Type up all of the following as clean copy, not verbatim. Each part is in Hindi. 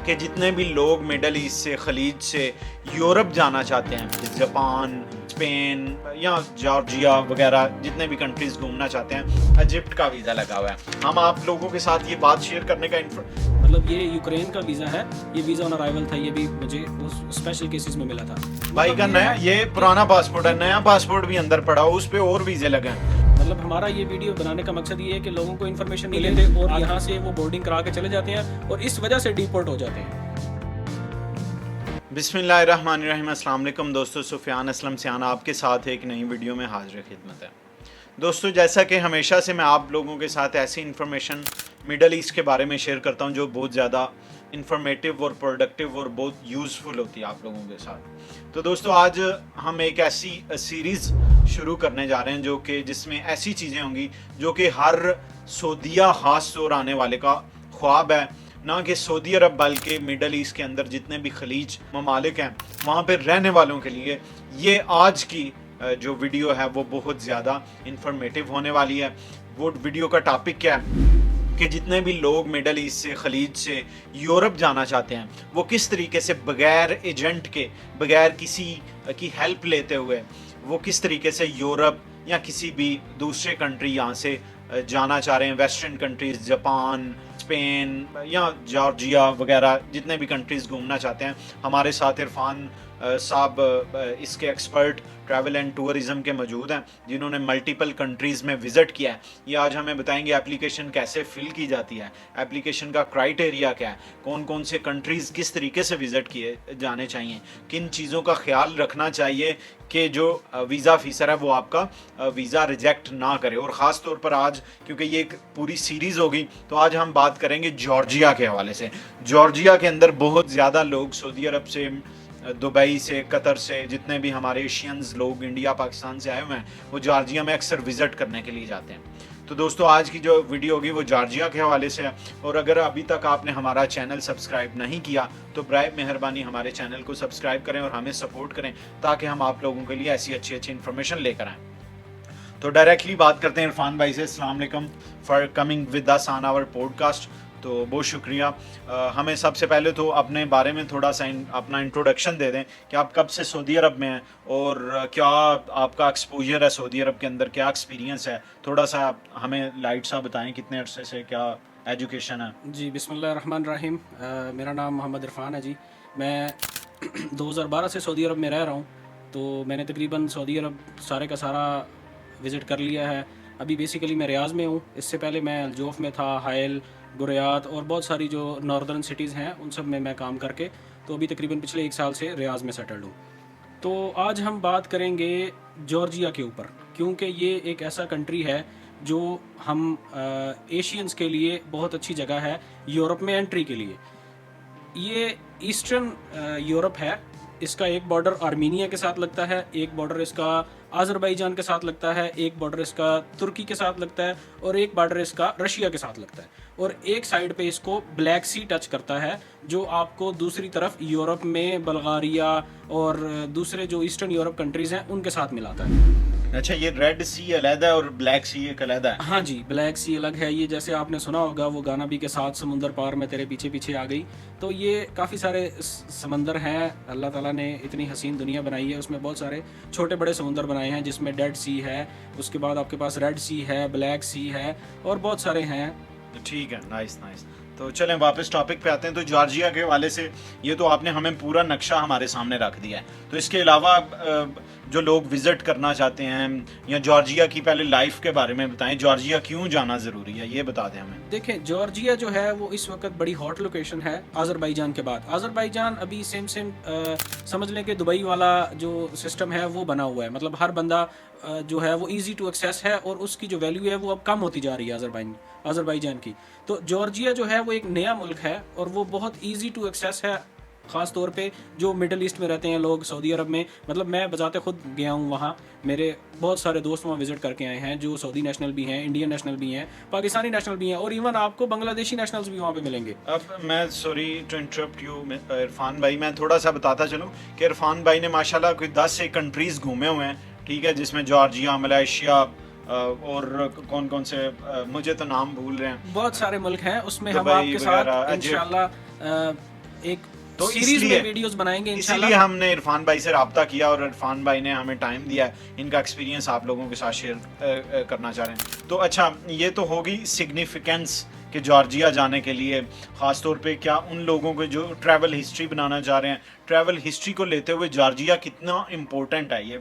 कि जितने भी लोग मिडल ईस्ट से, खलीज से यूरोप जाना चाहते हैं, जापान, स्पेन या जॉर्जिया वगैरह जितने भी कंट्रीज घूमना चाहते हैं, इजिप्ट का वीज़ा लगा हुआ है। हम आप लोगों के साथ ये बात शेयर करने का मतलब ये यूक्रेन का वीज़ा है, ये वीज़ा ऑन अराइवल था, ये भी मुझे उस स्पेशल केसेस में मिला था। भाई का नया, ये पुराना पासपोर्ट है, नया पासपोर्ट भी अंदर पड़ा हो, उस पर और वीज़े लगे हैं। मतलब हमारा ये वीडियो बनाने का मकसद ये है कि लोगों को इन्फॉर्मेशन मिले थे और यहाँ से वो बोर्डिंग करा के चले जाते हैं और इस वजह से डिपोर्ट हो जाते हैं। बिस्मिल्लाहिर्रहमानिर्रहीम, अस्सलाम वालेकुम दोस्तों, सुफियान असलम सियाना आपके साथ एक नई वीडियो में हाजिर खिदमत है। दोस्तों, जैसा कि हमेशा से मैं आप लोगों के साथ ऐसी इन्फॉर्मेशन मिडल ईस्ट के बारे में शेयर करता हूँ जो बहुत ज़्यादा इन्फॉर्मेटिव और प्रोडक्टिव और बहुत यूज़फुल होती है आप लोगों के साथ। तो दोस्तों, आज हम एक ऐसी सीरीज़ शुरू करने जा रहे हैं जो कि जिसमें ऐसी चीज़ें होंगी जो कि हर सऊदीया ख़ास तौर आने वाले का ख्वाब है, ना कि सऊदी अरब बल्कि मिडल ईस्ट के अंदर जितने भी खलीज ममालिक हैं वहाँ पर रहने वालों के लिए ये आज की जो वीडियो है वो बहुत ज़्यादा इंफॉर्मेटिव होने वाली है। वो वीडियो का टॉपिक क्या है कि जितने भी लोग मिडल ईस्ट से, खलीज से यूरोप जाना चाहते हैं वो किस तरीके से बगैर एजेंट के, बगैर किसी की हेल्प लेते हुए वो किस तरीके से यूरोप या किसी भी दूसरे कंट्री यहाँ से जाना चाह रहे हैं। वेस्टर्न कंट्रीज़, जापान, स्पेन या जॉर्जिया वगैरह जितने भी कंट्रीज़ घूमना चाहते हैं, हमारे साथ इरफान साहब इसके एक्सपर्ट ट्रैवल एंड टूरिज़म के मौजूद हैं जिन्होंने मल्टीपल कंट्रीज़ में विज़िट किया है। ये आज हमें बताएंगे एप्लीकेशन कैसे फ़िल की जाती है, एप्लीकेशन का क्राइटेरिया क्या है, कौन कौन से कंट्रीज़ किस तरीके से विज़िट किए जाने चाहिए, किन चीज़ों का ख्याल रखना चाहिए कि जो वीज़ा ऑफिसर है वो आपका वीज़ा रिजेक्ट ना करे। और ख़ास तौर पर आज, क्योंकि ये एक पूरी सीरीज़ होगी, तो आज हम बात करेंगे जॉर्जिया के हवाले से। जॉर्जिया के अंदर बहुत ज़्यादा लोग सऊदी अरब से, दुबई से, कतर से, जितने भी हमारे एशियंस लोग इंडिया पाकिस्तान से आए हुए हैं वो जॉर्जिया में अक्सर विज़िट करने के लिए जाते हैं। तो दोस्तों, आज की जो वीडियो होगी वो जॉर्जिया के हवाले से है। और अगर अभी तक आपने हमारा चैनल सब्सक्राइब नहीं किया तो बराए मेहरबानी हमारे चैनल को सब्सक्राइब करें और हमें सपोर्ट करें ताकि हम आप लोगों के लिए ऐसी अच्छी अच्छी इन्फॉर्मेशन लेकर आएँ। तो डायरेक्टली बात करते हैं इरफान भाई से। अस्सलाम वालेकुम for coming with us on our podcast. तो बहुत शुक्रिया। हमें सबसे पहले तो अपने बारे में थोड़ा सा अपना इंट्रोडक्शन दे दें कि आप कब से सऊदी अरब में हैं और क्या आपका एक्सपोजर है सऊदी अरब के अंदर, क्या एक्सपीरियंस है, थोड़ा सा हमें लाइट सा बताएं कितने अरसे से क्या एजुकेशन है। जी, बिस्मिल्लाहिर्रहमानिर्रहीम। मेरा नाम मोहम्मद इरफान है जी। मैं 2012 से सऊदी अरब में रह रहा हूँ, तो मैंने तकरीबन सऊदी अरब सारे का सारा विज़िट कर लिया है। अभी बेसिकली मैं रियाज़ में हूँ, इससे पहले मैं अल्जोफ में था, हायल, गुरियात और बहुत सारी जो नॉर्दर्न सिटीज़ हैं उन सब में मैं काम करके तो अभी तकरीबन पिछले 1 साल से रियाज़ में सेटल्ड हूँ। तो आज हम बात करेंगे जॉर्जिया के ऊपर, क्योंकि ये एक ऐसा कंट्री है जो हम एशियंस के लिए बहुत अच्छी जगह है यूरोप में एंट्री के लिए। ये ईस्टर्न यूरोप है। इसका एक बॉर्डर आर्मीनिया के साथ लगता है, एक बॉर्डर इसका अज़रबैजान के साथ लगता है, एक बॉर्डर इसका तुर्की के साथ लगता है और एक बॉर्डर इसका रशिया के साथ लगता है। और एक साइड पे इसको ब्लैक सी टच करता है जो आपको दूसरी तरफ यूरोप में बल्गारिया और दूसरे जो ईस्टर्न यूरोप कंट्रीज़ हैं उनके साथ मिलाता है। अच्छा, ये रेड सी अलग है और ब्लैक सी एक अलग है। हाँ जी, ब्लैक सी अलग है। ये जैसे आपने सुना होगा वो गाना भी के साथ समुंदर पार में तेरे पीछे पीछे आ गई। तो ये काफ़ी सारे समंदर हैं, अल्लाह ताला ने इतनी हसीन दुनिया बनाई है, उसमें बहुत सारे छोटे बड़े समुंदर बनाए हैं जिसमें डेड सी है, उसके बाद आपके पास रेड सी है, ब्लैक सी है और बहुत सारे हैं। ठीक है, नाइस नाइस। तो चलें वापस टॉपिक पे आते हैं। तो जॉर्जिया के हवाले से ये तो आपने हमें पूरा नक्शा हमारे सामने रख दिया है। तो इसके अलावा जो लोग विज़िट करना चाहते हैं या जॉर्जिया की पहले लाइफ के बारे में बताएं, जॉर्जिया क्यों जाना ज़रूरी है ये बता दें हमें। देखें, जॉर्जिया जो है वो इस वक्त बड़ी हॉट लोकेशन है अज़रबैजान के बाद। अज़रबैजान अभी सेम समझ लें कि दुबई वाला जो सिस्टम है वो बना हुआ है। मतलब हर बंदा जो है वो इजी टू एक्सेस है और उसकी जो वैल्यू है वो अब कम होती जा रही है अज़रबैजान की। तो जॉर्जिया जो है वो एक नया मुल्क है और वो बहुत इजी टू एक्सेस है, ख़ास तौर पे जो मिडल ईस्ट में रहते हैं लोग, सऊदी अरब में। मतलब मैं बजाते खुद गया हूँ वहाँ, मेरे बहुत सारे दोस्त वहाँ विज़िट करके आए हैं जो सऊदी नेशनल भी हैं, इंडियन नेशनल भी हैं, पाकिस्तानी नेशनल भी हैं और इवन आपको बांग्लादेशी नेशनल्स भी वहाँ पे मिलेंगे। अब मैं sorry to interrupt you Irfan भाई, मैं थोड़ा सा बताता चलूँ कि इरफान भाई ने माशाल्लाह कोई 10 से कंट्रीज़ घूमे हुए हैं, ठीक है, जिसमें जॉर्जिया, मलेशिया और कौन कौन से मुझे तो नाम भूल रहे हैं, बहुत सारे मुल्क हैं, उसमें हम दुबई आपके साथ वगैरह, इंशाल्लाह एक तो सीरीज में वीडियोस बनाएंगे इंशाल्लाह। इसीलिए हमने इरफान भाई से रब्ता किया और इरफान भाई ने हमें टाइम दिया, इनका एक्सपीरियंस आप लोगों के साथ शेयर करना चाह रहे हैं। तो अच्छा, ये तो होगी सिग्निफिकेंस कि जॉर्जिया जाने के लिए ख़ास तौर पे क्या उन लोगों को जो ट्रैवल हिस्ट्री बनाना चाह रहे हैं, ट्रैवल हिस्ट्री को लेते हुए जॉर्जिया कितना इम्पोर्टेंट है ये।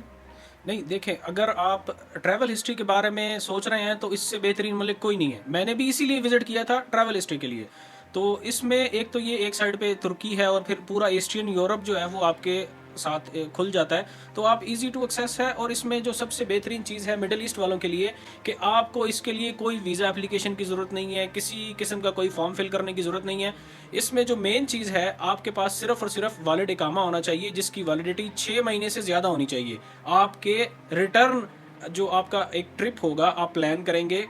नहीं देखें, अगर आप ट्रैवल हिस्ट्री के बारे में सोच रहे हैं तो इससे बेहतरीन मुल्क कोई नहीं है। मैंने भी इसीलिए विजिट किया था ट्रैवल हिस्ट्री के लिए। तो इसमें एक तो ये एक साइड पे तुर्की है और फिर पूरा ईस्टर्न यूरोप जो है वो आपके साथ खुल जाता है, तो आप इजी टू एक्सेस है। और इसमें जो सबसे बेहतरीन चीज़ है मिडिल ईस्ट वालों के लिए कि आपको इसके लिए कोई वीज़ा एप्लीकेशन की ज़रूरत नहीं है, किसी किस्म का कोई फॉर्म फिल करने की ज़रूरत नहीं है। इसमें जो मेन चीज़ है, आपके पास सिर्फ और सिर्फ वैलिड इकामा होना चाहिए जिसकी वैलिडिटी 6 महीने से ज़्यादा होनी चाहिए। आपके रिटर्न जो आपका एक ट्रिप होगा, आप प्लान करेंगे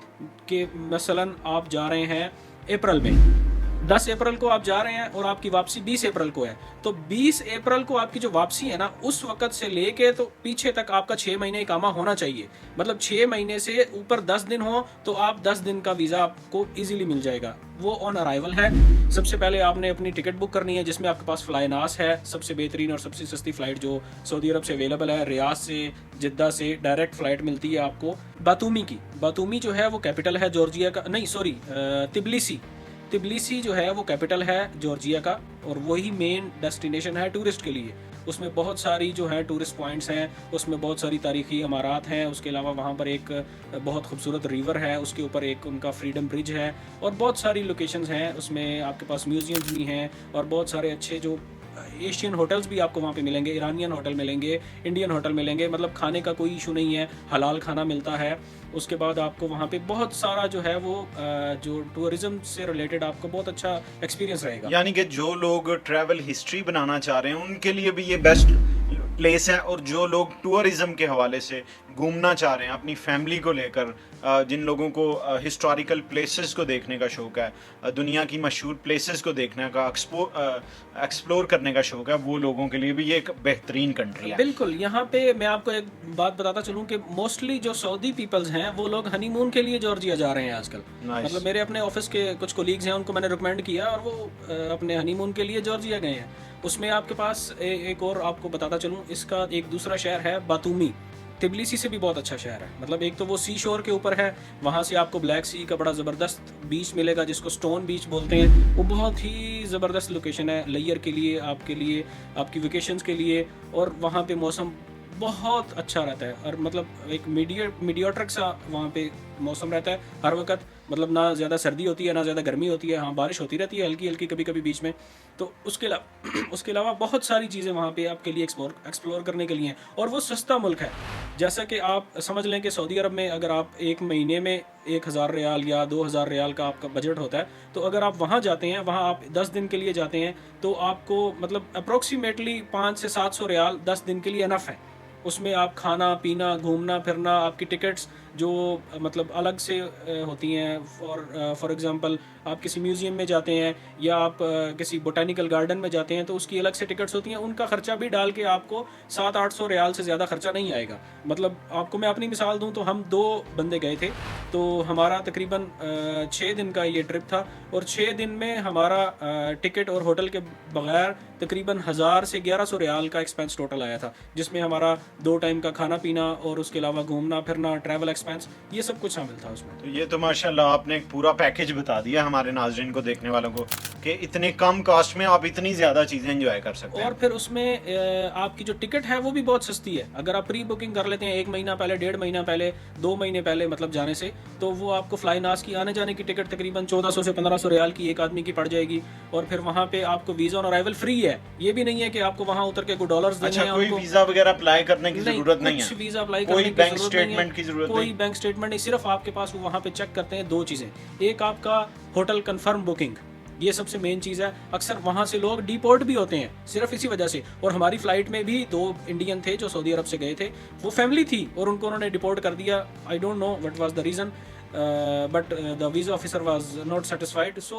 कि मसलन आप जा रहे हैं अप्रैल में, 10 अप्रैल को आप जा रहे हैं और आपकी वापसी 20 अप्रैल को है, तो 20 अप्रैल को आपकी जो वापसी है ना, उस वक्त से लेके तो पीछे तक आपका 6 महीने इकामा होना चाहिए। मतलब 6 महीने से ऊपर 10 दिन हो तो आप 10 दिन का वीज़ा आपको इजीली मिल जाएगा। वो ऑन अराइवल है। सबसे पहले आपने अपनी टिकट बुक करनी है जिसमें आपके पास फ्लाईनास है, सबसे बेहतरीन और सबसे सस्ती फ़्लाइट जो सऊदी अरब से अवेलेबल है। रियाद से, जिद्दा से डायरेक्ट फ़्लाइट मिलती है आपको बातूमी की। बातूमी जो है वो कैपिटल है जॉर्जिया का, नहीं सॉरी, तिब्लिसी जो है वो कैपिटल है जॉर्जिया का, और वही मेन डेस्टिनेशन है टूरिस्ट के लिए। उसमें बहुत सारी जो है टूरिस्ट पॉइंट्स हैं, उसमें बहुत सारी तारीखी इमारत हैं। उसके अलावा वहाँ पर एक बहुत खूबसूरत रिवर है, उसके ऊपर एक उनका फ्रीडम ब्रिज है, और बहुत सारी लोकेशंस हैं। उसमें आपके पास म्यूजियम्स भी हैं और बहुत सारे अच्छे जो एशियन होटल्स भी आपको वहाँ पे मिलेंगे, ईरानियन होटल मिलेंगे, इंडियन होटल मिलेंगे। मतलब खाने का कोई इशू नहीं है, हलाल खाना मिलता है। उसके बाद आपको वहाँ पे बहुत सारा जो है वो जो टूरिज्म से रिलेटेड आपको बहुत अच्छा एक्सपीरियंस रहेगा। यानी कि जो लोग ट्रैवल हिस्ट्री बनाना चाह रहे हैं उनके लिए भी ये बेस्ट प्लेस है, और जो लोग टूरिज्म के हवाले से घूमना चाह रहे हैं अपनी फैमिली को लेकर, जिन लोगों को हिस्टोरिकल प्लेसेस को देखने का शौक़ है, दुनिया की मशहूर प्लेसेस को देखने का, एक्सप्लोर करने का शौक़ है, वो लोगों के लिए भी ये एक बेहतरीन कंट्री है। बिल्कुल। यहाँ पे मैं आपको एक बात बताता चलूँ कि मोस्टली जो सऊदी पीपल्स हैं वो लोग हनीमून के लिए जॉर्जिया जा रहे हैं आजकल। मतलब मेरे अपने ऑफिस के कुछ कोलीग्स हैं, उनको मैंने रिकमेंड किया और वो अपने हनीमून के लिए जॉर्जिया गए हैं। उसमें आपके पास एक और आपको बताता चलूँ, इसका एक दूसरा शहर है बातूमी। तिब्लिसी से भी बहुत अच्छा शहर है। मतलब एक तो वो सी शोर के ऊपर है, वहाँ से आपको ब्लैक सी का बड़ा ज़बरदस्त बीच मिलेगा जिसको स्टोन बीच बोलते हैं। वो बहुत ही ज़बरदस्त लोकेशन है लेयर के लिए, आपके लिए, आपकी वेकेशंस के लिए। और वहाँ पे मौसम बहुत अच्छा रहता है, और मतलब एक मीडियोट्रिक सा वहाँ पे मौसम रहता है हर वक्त। मतलब ना ज़्यादा सर्दी होती है ना ज़्यादा गर्मी होती है। हाँ, बारिश होती रहती है हल्की हल्की कभी कभी बीच में। तो उसके अलावा बहुत सारी चीज़ें वहाँ पे आपके लिए एक्सप्लोर करने के लिए हैं। और वो सस्ता मुल्क है। जैसा कि आप समझ लें कि सऊदी अरब में अगर आप एक महीने में 1000 रियाल या 2000 रियाल का आपका बजट होता है, तो अगर आप वहाँ जाते हैं, वहाँ आप 10 दिन के लिए जाते हैं, तो आपको मतलब अप्रोक्सीमेटली 500 से 700 रियाल 10 दिन के लिए इनफ है। उसमें आप खाना पीना, घूमना फिरना, आपकी टिकट्स जो मतलब अलग से होती हैं। फॉर एग्ज़ाम्पल आप किसी म्यूज़ियम में जाते हैं या आप किसी बोटानिकल गार्डन में जाते हैं तो उसकी अलग से टिकट्स होती हैं। उनका ख़र्चा भी डाल के आपको 700-800 रियाल से ज़्यादा ख़र्चा नहीं आएगा। मतलब आपको मैं अपनी मिसाल दूं तो हम 2 बंदे गए थे, तो हमारा तकरीबन 6 दिन का ये ट्रिप था, और 6 दिन में हमारा टिकट और होटल के बगैर तकरीबन 1000 से 1100 रियाल का एक्सपेंस टोटल आया था, जिसमें हमारा 2 टाइम का खाना पीना और उसके अलावा घूमना फिरना, ट्रैवल एक्सपेंस, ये सब कुछ शामिल था उसमें। तो ये तो माशाल्लाह आपने एक पूरा पैकेज बता दिया हमारे नाज़रीन को, देखने वालों को, कि इतने कम कास्ट में आप इतनी ज़्यादा चीज़ें एंजॉय कर सकते हैं। और फिर उसमें आपकी जो टिकट है वो भी बहुत सस्ती है। अगर आप प्री बुकिंग कर लेते हैं 1 महीना पहले, 1.5 महीना पहले, 2 महीने पहले मतलब जाने से, तो वो आपको फ्लाईनास की आने जाने की टिकट तकरीबन 1400 से 1500 रियाल की एक आदमी की पड़ जाएगी। और फिर वहाँ पे आपको वीज़ा ऑन अराइवल फ्री है। ये भी नहीं है कि आपको वहाँ उतर के कोई डॉलर्स देने हैं। कोई वीज़ा वगैरह अप्लाई करने की ज़रूरत नहीं है, वीज़ा अप्लाई कोई करने की बैंक ज़रूरत नहीं स्टेटमेंट की ज़रूरत नहीं, कोई बैंक स्टेटमेंट नहीं। सिर्फ आपके पास वो वहाँ पे चेक करते हैं 2 चीज़ें। एक आपका होटल कंफर्म बुकिंग, ये सबसे मेन चीज़ है। अक्सर वहाँ से लोग डिपोर्ट भी होते हैं सिर्फ इसी वजह से। और हमारी फ़्लाइट में भी 2 इंडियन थे जो सऊदी अरब से गए थे, वो फैमिली थी और उनको उन्होंने डिपोर्ट कर दिया। I don't know what was the reason, but the visa officer was not satisfied, so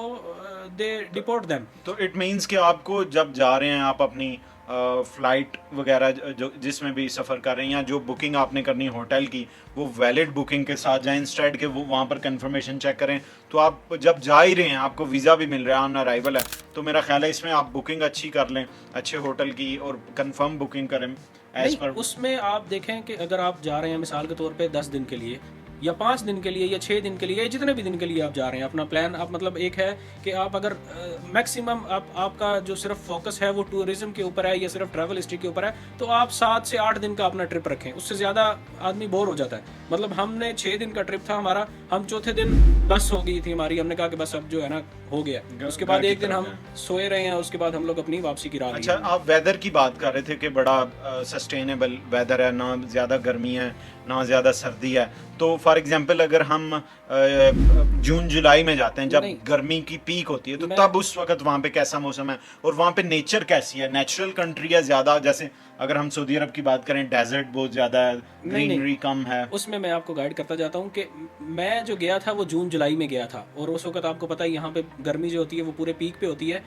they deport them. तो इट मीन्स कि आपको जब जा रहे हैं आप अपनी फ़्लाइट वगैरह जो जिसमें भी सफ़र कर रहे हैं, या जो बुकिंग आपने करनी है होटल की, वो वैलिड बुकिंग के साथ जाएं, इंस्टेड के वो वहाँ पर कंफर्मेशन चेक करें। तो आप जब जा ही रहे हैं, आपको वीज़ा भी मिल रहा है, ऑन अराइवल है, तो मेरा ख्याल है इसमें आप बुकिंग अच्छी कर लें, अच्छे होटल की, और कंफर्म बुकिंग करें एज़ नहीं, पर। उसमें आप देखें कि अगर आप जा रहे हैं मिसाल के तौर पे 10 दिन के लिए या 5 दिन के लिए या 6 दिन के लिए या जितने भी दिन के लिए आप जा रहे हैं, अपना प्लान आप मतलब एक है कि आप अगर मैक्सिमम आपका जो सिर्फ फोकस है वो टूरिज्म के ऊपर है या सिर्फ ट्रैवल हिस्ट्री के ऊपर है, तो आप 7 से 8 दिन का अपना ट्रिप रखें। उससे ज़्यादा आदमी बोर हो जाता है। मतलब हमने 6 दिन का ट्रिप था हमारा, हम चौथे दिन बस हो गई थी हमारी, हमने कहा कि बस अब जो है ना हो गया। उसके बाद एक दिन हम सोए रहे हैं, उसके बाद हम लोग अपनी वापसी की राह। अच्छा, आप वेदर की बात कर रहे थे कि बड़ा सस्टेनेबल वेदर है, ना ज़्यादा गर्मी है ना ज़्यादा सर्दी है। तो फॉर एग्जांपल अगर हम जून जुलाई में जाते हैं जब गर्मी की पीक होती है, तो तब उस वक्त वहाँ पे कैसा मौसम है और वहाँ पे नेचर कैसी है? नेचुरल कंट्री है ज़्यादा, जैसे अगर हम सऊदी अरब की बात करें डेजर्ट बहुत ज़्यादा है, ग्रीनरी कम है? उसमें मैं आपको गाइड करता जाता हूँ कि मैं जो गया था वो जून जुलाई में गया था, और उस वक्त आपको पता है यहाँ पे गर्मी जो होती है वो पूरे पीक पे होती है।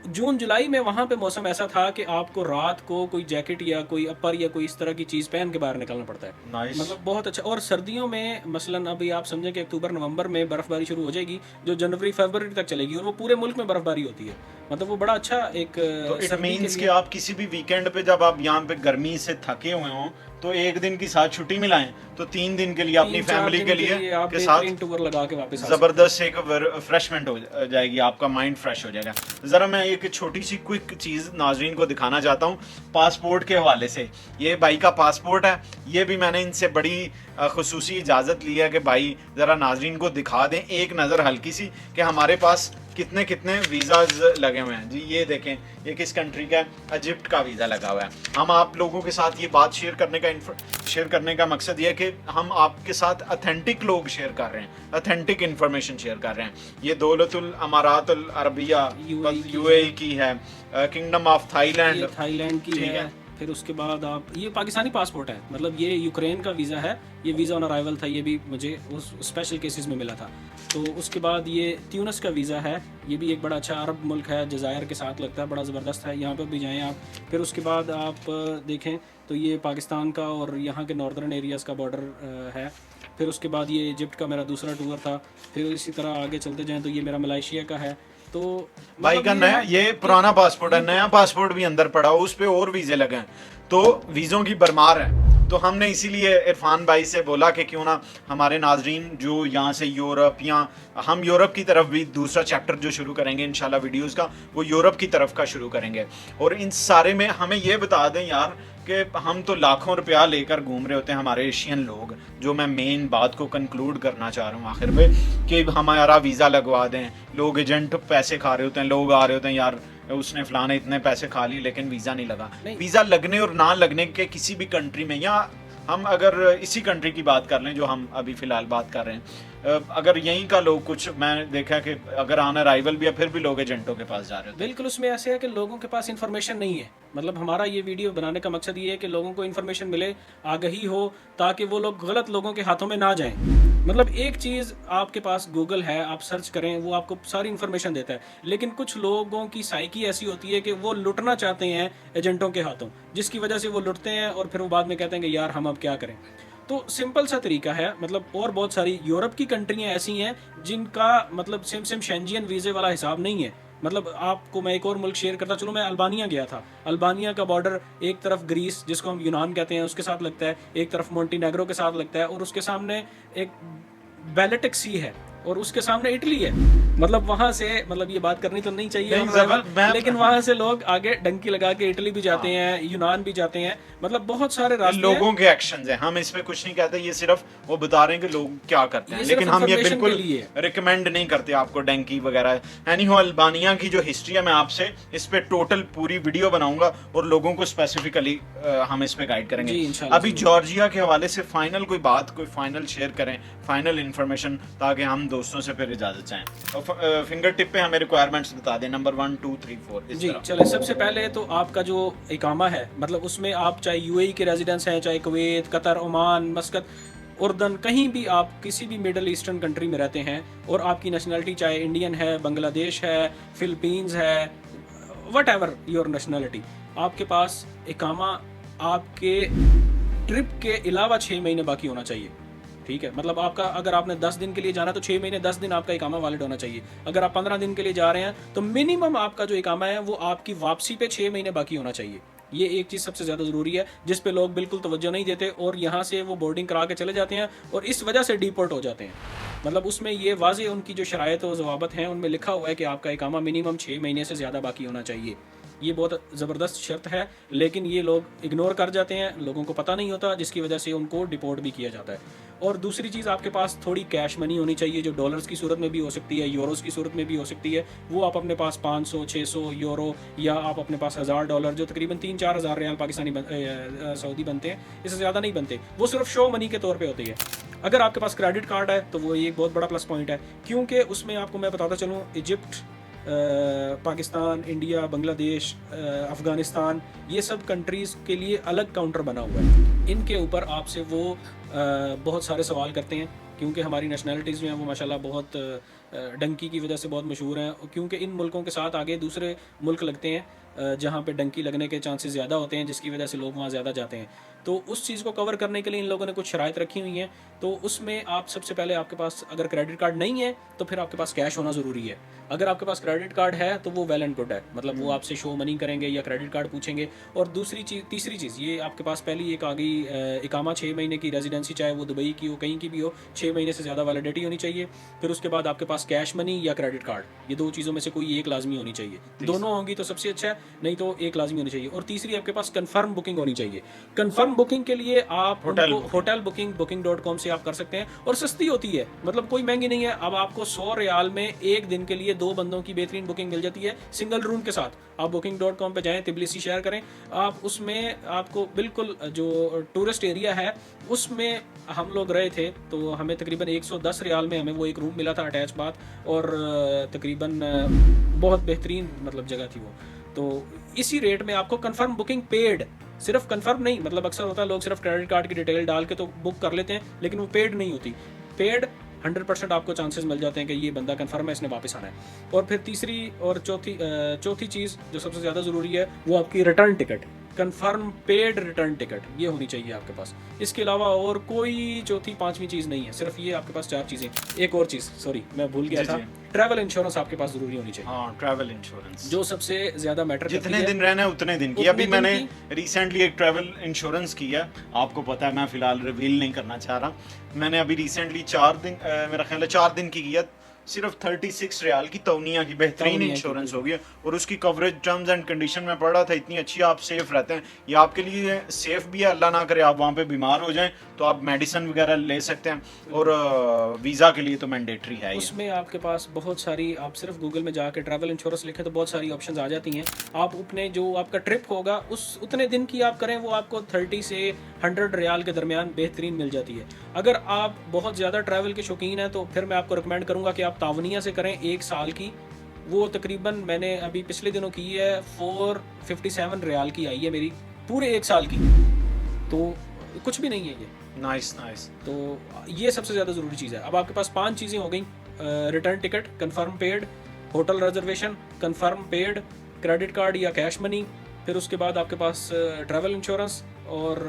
जून जुलाई में वहाँ पे मौसम ऐसा था कि आपको रात को कोई जैकेट या कोई अपर या कोई इस तरह की चीज़ पहन के बाहर निकलना पड़ता है। मतलब बहुत अच्छा। और सर्दियों में मसलन अभी आप समझें कि अक्टूबर नवंबर में बर्फबारी शुरू हो जाएगी जो जनवरी फरवरी तक चलेगी, और वो पूरे मुल्क में बर्फबारी होती है। मतलब वो बड़ा अच्छा एक तो इट मींस कि आप किसी भी वीकेंड पे जब आप यहाँ पे गर्मी से थके हुए हों तो एक दिन की साथ छुट्टी मिलाएं, तो 3 दिन के लिए अपनी फैमिली के लिए के साथ टूर लगा के वापस जबरदस्त एक रिफ्रेशमेंट हो जाएगी, आपका माइंड फ्रेश हो जाएगा। ज़रा मैं एक छोटी सी क्विक चीज़ नाजरीन को दिखाना चाहता हूँ पासपोर्ट के हवाले से। ये भाई का पासपोर्ट है, ये भी मैंने इनसे बड़ी खुसूसी इजाज़त ली है कि भाई ज़रा नाजरीन को दिखा दें एक नज़र हल्की सी कि हमारे पास कितने कितने वीज़ाज लगे हुए हैं। जी ये देखें, ये किस कंट्री का है? इजिप्ट का वीज़ा लगा हुआ है। हम आप लोगों के साथ ये बात शेयर करने का मकसद ये है कि हम आपके साथ ऑथेंटिक लोग शेयर कर रहे हैं, ऑथेंटिक इन्फॉर्मेशन शेयर कर रहे हैं। ये दौलतुल अमारातुल अरबिया यूएई की है, किंगडम ऑफ थाईलैंड की है। फिर उसके बाद आप, ये पाकिस्तानी पासपोर्ट है, मतलब ये यूक्रेन का वीज़ा है, ये वीज़ा ऑन अराइवल था, ये भी मुझे उस स्पेशल केसेस में मिला था। तो उसके बाद ये ट्यूनिस का वीज़ा है, ये भी एक बड़ा अच्छा अरब मुल्क है, जज़ायर के साथ लगता है, बड़ा ज़बरदस्त है, यहाँ पर भी जाएँ आप। फिर उसके बाद आप देखें तो ये पाकिस्तान का और यहाँ के नॉर्दर्न एरियाज़ का बॉर्डर है। फिर उसके बाद ये इजिप्ट का मेरा दूसरा टूर था। फिर इसी तरह आगे चलते जाएँ तो ये मेरा मलेशिया का है। तो भाई का नया, ये पुराना पासपोर्ट है, नया पासपोर्ट भी अंदर पड़ा हो, उस पे और वीज़े लगे हैं, तो वीज़ों की भरमार है। तो हमने इसीलिए इरफान भाई से बोला कि क्यों ना हमारे नाजरीन जो यहाँ से यूरोप, या हम यूरोप की तरफ भी दूसरा चैप्टर जो शुरू करेंगे इंशाल्लाह वीडियोस का, वो यूरोप की तरफ का शुरू करेंगे। और इन सारे में हमें ये बता दें यार कि हम तो लाखों रुपया लेकर घूम रहे होते हैं हमारे एशियन लोग, जो मैं मेन बात को कंक्लूड करना चाह रहा हूँ आखिर पे, कि हमारा वीज़ा लगवा दें। लोग एजेंट पैसे खा रहे होते हैं, लोग आ रहे होते हैं यार उसने फलाने इतने पैसे खा लिए लेकिन वीज़ा नहीं लगा। वीज़ा लगने और ना लगने के किसी भी कंट्री में, या हम अगर इसी कंट्री की बात कर लें जो हम अभी फ़िलहाल बात कर रहे हैं, अगर यहीं का लोग, कुछ मैंने देखा कि अगर ऑन अराइवल भी है फिर भी लोग एजेंटों के पास जा रहे हैं। बिल्कुल, उसमें ऐसे है कि लोगों के पास इन्फॉर्मेशन नहीं है। मतलब हमारा ये वीडियो बनाने का मकसद ये है कि लोगों को इन्फॉर्मेशन मिले, आगाही हो, ताकि वो लोग गलत लोगों के हाथों में ना जाएं। मतलब एक चीज़ आपके पास गूगल है, आप सर्च करें, वो आपको सारी इन्फॉर्मेशन देता है, लेकिन कुछ लोगों की साइकी ऐसी होती है कि वो लुटना चाहते हैं एजेंटों के हाथों, जिसकी वजह से वो लुटते हैं और फिर वो बाद में कहते हैं कि यार हम अब क्या करें। तो सिंपल सा तरीका है, मतलब और बहुत सारी यूरोप की कंट्रियां ऐसी हैं जिनका मतलब सेम शेंजियन वीज़े वाला हिसाब नहीं है। मतलब आपको मैं एक और मुल्क शेयर करता चलूँ, मैं अल्बानिया गया था। अल्बानिया का बॉर्डर एक तरफ ग्रीस, जिसको हम यूनान कहते हैं, उसके साथ लगता है, एक तरफ मोंटीनेग्रो के साथ लगता है, और उसके सामने एक बैल्टिक सी है, और उसके सामने इटली है। मतलब वहां से, मतलब ये बात करनी तो नहीं चाहिए लेकिन वहां से लोग आगे डंकी लगा के इटली भी जाते हैं, यूनान भी जाते हैं। मतलब बहुत सारे रास्ते, लोगों के एक्शंस हैं, हम इसमें कुछ नहीं कहते, ये सिर्फ वो बता रहे हैं कि लोग क्या करते हैं, लेकिन हम ये बिल्कुल रिकमेंड नहीं करते आपको डंकी वगैरह। एनीहो, अल्बानिया की जो हिस्ट्री है मैं आपसे इस पे टोटल पूरी वीडियो बनाऊंगा और लोगों को स्पेसिफिकली हम इस पे गाइड करेंगे। अभी जॉर्जिया के हवाले से फाइनल कोई बात, कोई फाइनल शेयर करें, फाइनल इन्फॉर्मेशन, ताकि हम दोस्तों से फिर इजाजत चाहें। और फिंगर टिप पे हमें रिक्वायरमेंट्स बता दें, नंबर 1 2 3 4। जी चले, सबसे पहले तो आपका जो इकामा है, मतलब उसमें आप चाहे यूएई के रेजिडेंस हैं, चाहे कुवैत, कतर, ओमान, मस्कत, उर्दन, कहीं भी आप किसी भी मिडल ईस्टर्न कंट्री में रहते हैं, और आपकी नेशनलिटी चाहे इंडियन है, बांग्लादेश है, फिलीपींस है, वट एवर योर नेशनलिटी, आपके पास इकामा आपके ट्रिप के अलावा 6 महीने बाकी होना चाहिए। ठीक है, मतलब आपका अगर आपने 10 दिन के लिए जाना तो 6 महीने 10 दिन आपका इकामा वैलिड होना चाहिए। अगर आप 15 दिन के लिए जा रहे हैं तो मिनिमम आपका जो इकामा है वो आपकी वापसी पे 6 महीने बाकी होना चाहिए। ये एक चीज़ सबसे ज़्यादा ज़रूरी है जिस पे लोग बिल्कुल तवज्जो नहीं देते और यहाँ से वो बोर्डिंग करा के चले जाते हैं और इस वजह से डिपोर्ट हो जाते हैं। मतलब उसमें ये वाज़ेह उनकी जो शराइत और ज़वाबत हैं उनमें लिखा हुआ है कि आपका इकामा मिनिमम 6 महीने से ज़्यादा बाकी होना चाहिए। ये बहुत ज़बरदस्त शर्त है, लेकिन ये लोग इग्नोर कर जाते हैं, लोगों को पता नहीं होता, जिसकी वजह से उनको डिपोर्ट भी किया जाता है। और दूसरी चीज़, आपके पास थोड़ी कैश मनी होनी चाहिए, जो डॉलर्स की सूरत में भी हो सकती है, यूरोज़ की सूरत में भी हो सकती है। वो आप अपने पास 500 600 यूरो या आप अपने पास $1000 जो तकरीबन 3-4 हज़ार रियाल पाकिस्तानी सऊदी बनते हैं, इससे ज़्यादा नहीं बनते, वो सिर्फ शो मनी के तौर पर होती है। अगर आपके पास क्रेडिट कार्ड है तो वो एक बहुत बड़ा प्लस पॉइंट है, क्योंकि उसमें आपको मैं बताता चलूँ, इजिप्ट, पाकिस्तान, इंडिया, बांग्लादेश, अफ़गानिस्तान, ये सब कंट्रीज़ के लिए अलग काउंटर बना हुआ है। इनके ऊपर आपसे वो बहुत सारे सवाल करते हैं, क्योंकि हमारी नेशनलिटीज़ जो हैं वो माशाल्लाह बहुत डंकी की वजह से बहुत मशहूर हैं, क्योंकि इन मुल्कों के साथ आगे दूसरे मुल्क लगते हैं जहाँ पे डंकी लगने के चांसेस ज़्यादा होते हैं, जिसकी वजह से लोग वहाँ ज़्यादा जाते हैं। तो उस चीज़ को कवर करने के लिए इन लोगों ने कुछ शराइत रखी हुई हैं। तो उसमें आप सबसे पहले, आपके पास अगर क्रेडिट कार्ड नहीं है तो फिर आपके पास कैश होना ज़रूरी है। अगर आपके पास क्रेडिट कार्ड है तो वो वेल एंड गुड है, मतलब वो आपसे शो मनी करेंगे या क्रेडिट कार्ड पूछेंगे। और तीसरी चीज़, ये आपके पास पहली एक आ गई इकामा 6 महीने की रेजिडेंसी, चाहे वो दुबई की हो, कहीं की भी हो, 6 महीने से ज़्यादा वैलिडिटी होनी चाहिए। फिर उसके बाद आपके पास कैश मनी या क्रेडिट कार्ड, ये दो चीज़ों में से कोई एक लाजमी होनी चाहिए। दोनों होंगी तो सबसे अच्छा है, नहीं तो एक लाजमी होनी चाहिए। और तीसरी, आपके पास कन्फर्म बुकिंग होनी चाहिए। कन्फर्म बुकिंग के लिए आप होटल बुकिंग booking.com से आप कर सकते हैं, और सस्ती होती है, मतलब कोई महंगी नहीं है। अब आपको 100 रियाल में एक दिन के लिए 2 बंदों की बेहतरीन बुकिंग मिल जाती है सिंगल रूम के साथ। आप booking.com पे जाएं, तिबलिसी शेयर करें आप, उसमें आपको बिल्कुल जो टूरिस्ट एरिया है उसमें हम लोग रहे थे, तो हमें तकरीबन 110 रियाल में हमें वो एक रूम मिला था अटैच बाथ, और तकरीबन बहुत बेहतरीन मतलब जगह थी वो। तो इसी रेट में आपको कन्फर्म बुकिंग पेड, सिर्फ कंफर्म नहीं, मतलब अक्सर होता है लोग सिर्फ क्रेडिट कार्ड की डिटेल डाल के तो बुक कर लेते हैं, लेकिन वो पेड नहीं होती। पेड 100% आपको चांसेस मिल जाते हैं कि ये बंदा कंफर्म है, इसने वापस आना है। और फिर तीसरी और चौथी चीज़ जो सबसे ज़्यादा ज़रूरी है वो आपकी return ticket, confirm paid return ticket, ये होनी चाहिए आपके पास। इसके अलावा और कोई चौथी पांचवी चीज़ नहीं है, सिर्फ ये आपके पास 4 चीज़ें। एक और चीज़, सॉरी मैं भूल गया था, ट्रैवल इंश्योरेंस आपके पास ज़रूरी होनी चाहिए। हाँ, ट्रैवल इंश्योरेंस जो सबसे ज़्यादा मैटर, जितने दिन रहना है उतने दिन की। अभी मैंने रिसेंटली एक ट्रैवल इंश्योरेंस किया, आपको पता है मैं फिलहाल रिवील नहीं करना चाह रहा। मैंने अभी रिसेंटली 4 दिन, मेरा ख्याल है 4 दिन की किया, सिर्फ 36 रियाल की तौनिया की बेहतरीन इंश्योरेंस हो गया। और उसकी कवरेज टर्म्स एंड कंडीशन में पढ़ा था, इतनी अच्छी, आप सेफ रहते हैं। ये आपके लिए सेफ भी है, अल्लाह ना करे आप वहाँ पे बीमार हो जाएं तो आप मेडिसिन वगैरह ले सकते हैं। और वीज़ा के लिए तो मैंडेटरी है। उसमें आपके पास बहुत सारी, आप सिर्फ गूगल में जाके ट्रैवल इंश्योरेंस लिखें तो बहुत सारी ऑप्शंस आ जाती हैं। आप अपने जो आपका ट्रिप होगा उस उतने दिन की आप करें, वो आपको 30 से 100 रियाल के दरमियान बेहतरीन मिल जाती है। अगर आप बहुत ज़्यादा ट्रैवल के शौकीन हैं तो फिर मैं आपको रिकमेंड करूँगा कि आप तावनिया से करें 1 साल की। वो तकरीबन मैंने अभी पिछले दिनों की है, 457 रियाल की आई है मेरी, पूरे 1 साल की, तो कुछ भी नहीं है ये। Nice nice. तो ये सबसे ज़्यादा ज़रूरी चीज़ है। अब आपके पास 5 चीज़ें हो गई, return ticket, confirm paid, hotel reservation, confirm paid, credit card या कैश मनी, फिर उसके बाद आपके पास ट्रैवल इंश्योरेंस और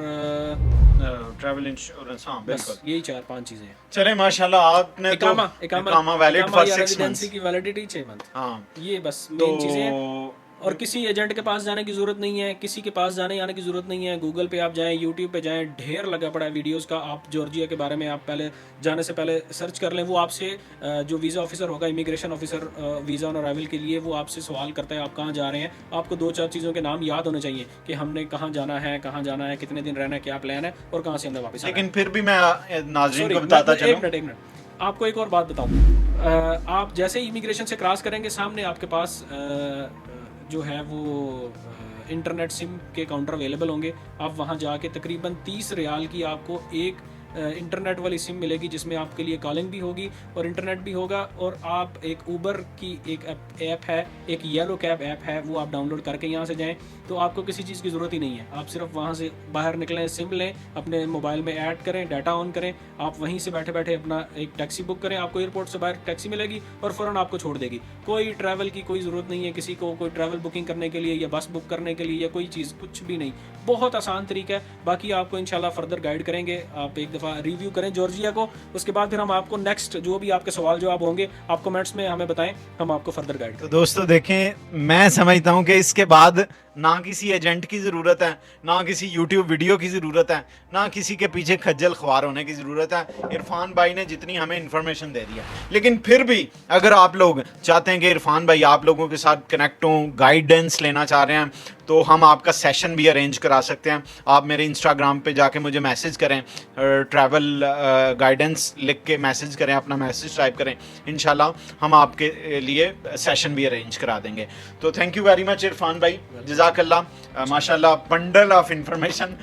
ट्रैवल इंश्योरेंस। हाँ बिल्कुल, यही 4-5 चीज़ें हैं। चले माशाल्लाह, आपने इकामा वैलिड फॉर 6 रेजिडेंसी की वैलिडिटी 6 मंथ। हाँ, ये बस मेन चीज़ें हैं। और किसी एजेंट के पास जाने की ज़रूरत नहीं है, किसी के पास जाने आने की ज़रूरत नहीं है। गूगल पे आप जाएं, यूट्यूब पे जाएं, ढेर लगा पड़ा है वीडियोस का। आप जॉर्जिया के बारे में आप पहले जाने से पहले सर्च कर लें। वो आपसे जो वीज़ा ऑफिसर होगा, immigration officer, visa on arrival के लिए, वो आपसे सवाल करता है आप कहाँ जा रहे हैं। आपको 2-4 चीज़ों के नाम याद होने चाहिए कि हमने कहाँ जाना है, कितने दिन रहना है, क्या प्लान है और कहाँ से हमने वापस आना है। लेकिन फिर भी मैं नाज़रीन को बताता चलूं, एक मिनट आपको एक और बात बताऊँ। आप जैसे इमिग्रेशन से क्रॉस करेंगे, सामने आपके पास जो है वो इंटरनेट सिम के काउंटर अवेलेबल होंगे। आप वहाँ जाके तकरीबन 30 रियाल की आपको एक इंटरनेट वाली सिम मिलेगी जिसमें आपके लिए कॉलिंग भी होगी और इंटरनेट भी होगा। और आप एक ऊबर की एक ऐप है, एक येलो कैब ऐप है, वो आप डाउनलोड करके यहाँ से जाएँ तो आपको किसी चीज़ की ज़रूरत ही नहीं है। आप सिर्फ वहाँ से बाहर निकलें, सिम लें, अपने मोबाइल में ऐड करें, डाटा ऑन करें, आप वहीं से बैठे बैठे अपना एक टैक्सी बुक करें, आपको एयरपोर्ट से बाहर टैक्सी मिलेगी और फ़ौरन आपको छोड़ देगी। कोई ट्रैवल की कोई ज़रूरत नहीं है किसी को, कोई ट्रैवल बुकिंग करने के लिए या बस बुक करने के लिए या कोई चीज़, कुछ भी नहीं। बहुत आसान तरीका है। बाकी आपको इंशाल्लाह फर्दर गाइड करेंगे। आप एक दफ़ा रिव्यू करें जॉर्जिया को, उसके बाद फिर हम आपको नेक्स्ट जो भी आपके सवाल जवाब होंगे आप कमेंट्स में हमें बताएं, हम आपको फर्दर गाइड करें। तो दोस्तों देखें, मैं समझता हूँ कि इसके बाद ना किसी एजेंट की ज़रूरत है, ना किसी यूट्यूब वीडियो की ज़रूरत है, ना किसी के पीछे खज्जल ख्वार होने की ज़रूरत है। इरफान भाई ने जितनी हमें इन्फॉर्मेशन दे दी है, लेकिन फिर भी अगर आप लोग चाहते हैं कि इरफान भाई आप लोगों के साथ कनेक्ट हों, गाइडेंस लेना चाह रहे हैं, तो हम आपका सेशन भी अरेंज करा सकते हैं। आप मेरे इंस्टाग्राम पे जाके मुझे मैसेज करें, ट्रैवल गाइडेंस लिख के मैसेज करें, अपना मैसेज टाइप करें, इंशाल्लाह हम आपके लिए सेशन भी अरेंज करा देंगे। तो thank you very much Irfan भाई, जज़ाकल्लाह, माशाल्लाह, बंडल ऑफ इंफॉर्मेशन।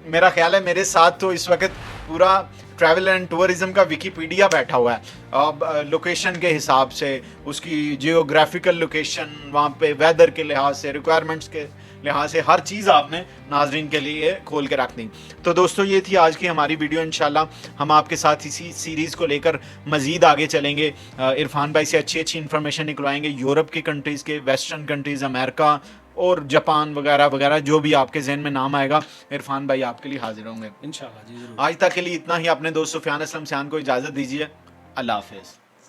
मेरा ख्याल है मेरे साथ तो इस वक्त पूरा ट्रैवल एंड टूरिज़म का विकीपीडिया बैठा हुआ है। अब लोकेशन के हिसाब से, उसकी जियोग्राफिकल लोकेशन, वहाँ पे वेदर के लिहाज से, रिक्वायरमेंट्स के लिहाज से, हर चीज़ आपने नाजरीन के लिए खोल के रख दी। तो दोस्तों ये थी आज की हमारी वीडियो। इंशाल्लाह हम आपके साथ इसी सीरीज़ को लेकर मज़ीद आगे चलेंगे। इरफान भाई से अच्छी अच्छी इन्फॉर्मेशन निकलवाएंगे, यूरोप की कंट्रीज़ के, वेस्टर्न कंट्रीज़, अमेरिका और जापान वगैरह वगैरह, जो भी आपके जहन में नाम आएगा इरफान भाई आपके लिए हाजिर होंगे इंशाल्लाह जी, ज़रूर। आज तक के लिए इतना ही। अपने दोस्त सुफियान असलम सियान को इजाज़त दीजिए। अल्लाह हाफिज़।